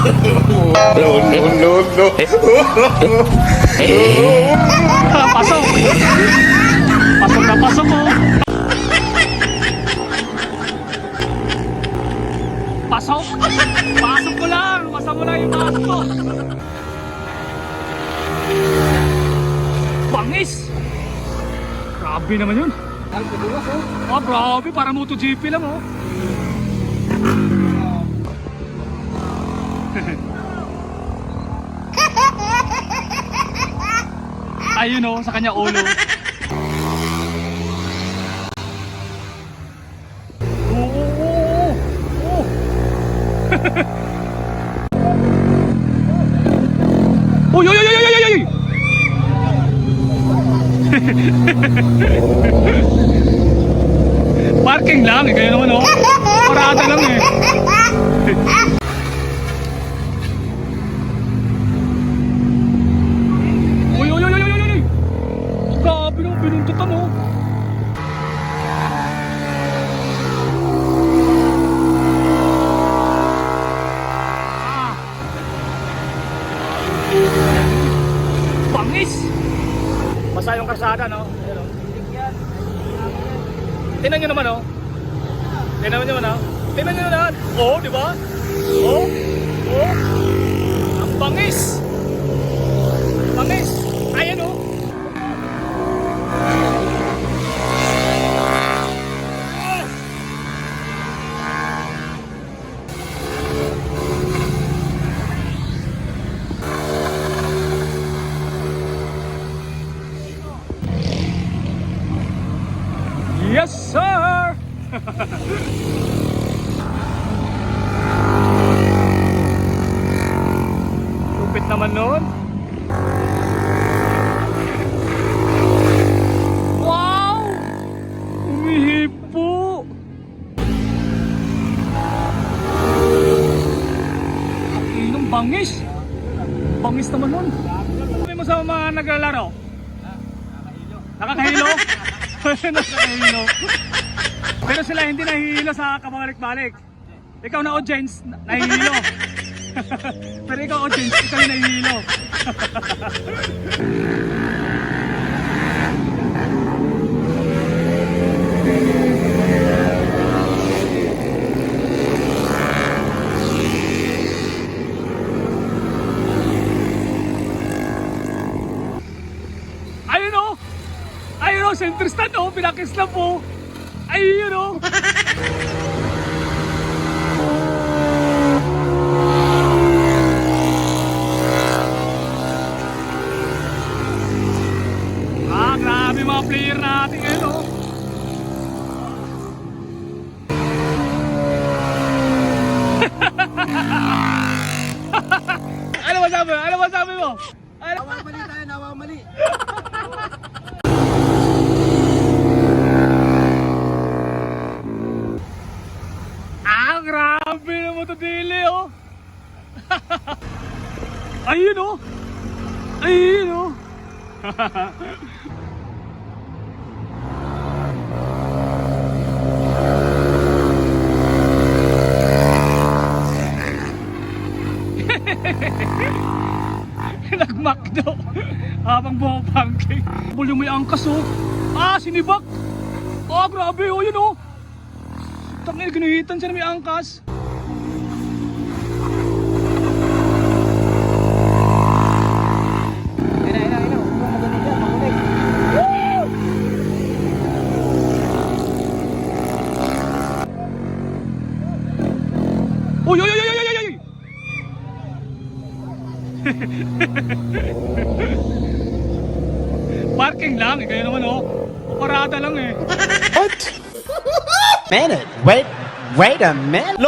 No, no, no, no. Pasok! Pasok na pasok ko! Pasok! Pasok ko lang! Basta mo lang yung pasok ko! Bangis! Grabe naman yun! Oh, grabe! Para MotoGP lang oh! Ayun oh, sa kanya ulo. Uy, uy, uy, uy, uy, uy! Parking lang, eh, kaya naman oh. Parada lang eh. Uy, uy, uy, uy, uy, uy! Grabe nung pinuntutan oh. Bangis! Basa yung karsada, no? Tingnan nyo naman, oh. Tingnan nyo naman, oh. Tingnan nyo naman. Oh, di ba? Oh, oh. Ang bangis! Bangis! Ayan, oh. Yes, sir! Lupit naman nun. Wow! Umihipo! Ang bangis! Bangis naman nun. Sabi mo sa mga naglalaro? Nakakahilo? Nakakahilo. Pero sila hindi nahihilo sa kabalik-balik. Ikaw na audience, nahihilo. Pero ikaw audience, ikaw yung nahihilo. Ayun o! Ayun o! Center stand o! Pinakis lang po! Ayun o! Grabe mga player natin ngayon o! Ano masabi mo? Ano masabi mo? Nawamali tayo, nawamali. Grabe naman ito dili oh. Ayun oh. Ayun oh. Nagmakdo habang bumabangking. Buli mo yung angkas oh. Sinibak. Grabe oh, yun oh. Tangin, ginuhitan siya na may angkas. Uy, uy, uy, uy, uy, uy! Parking lang, eh, kaya naman oh. Parada lang eh. What? Minute, wait a minute.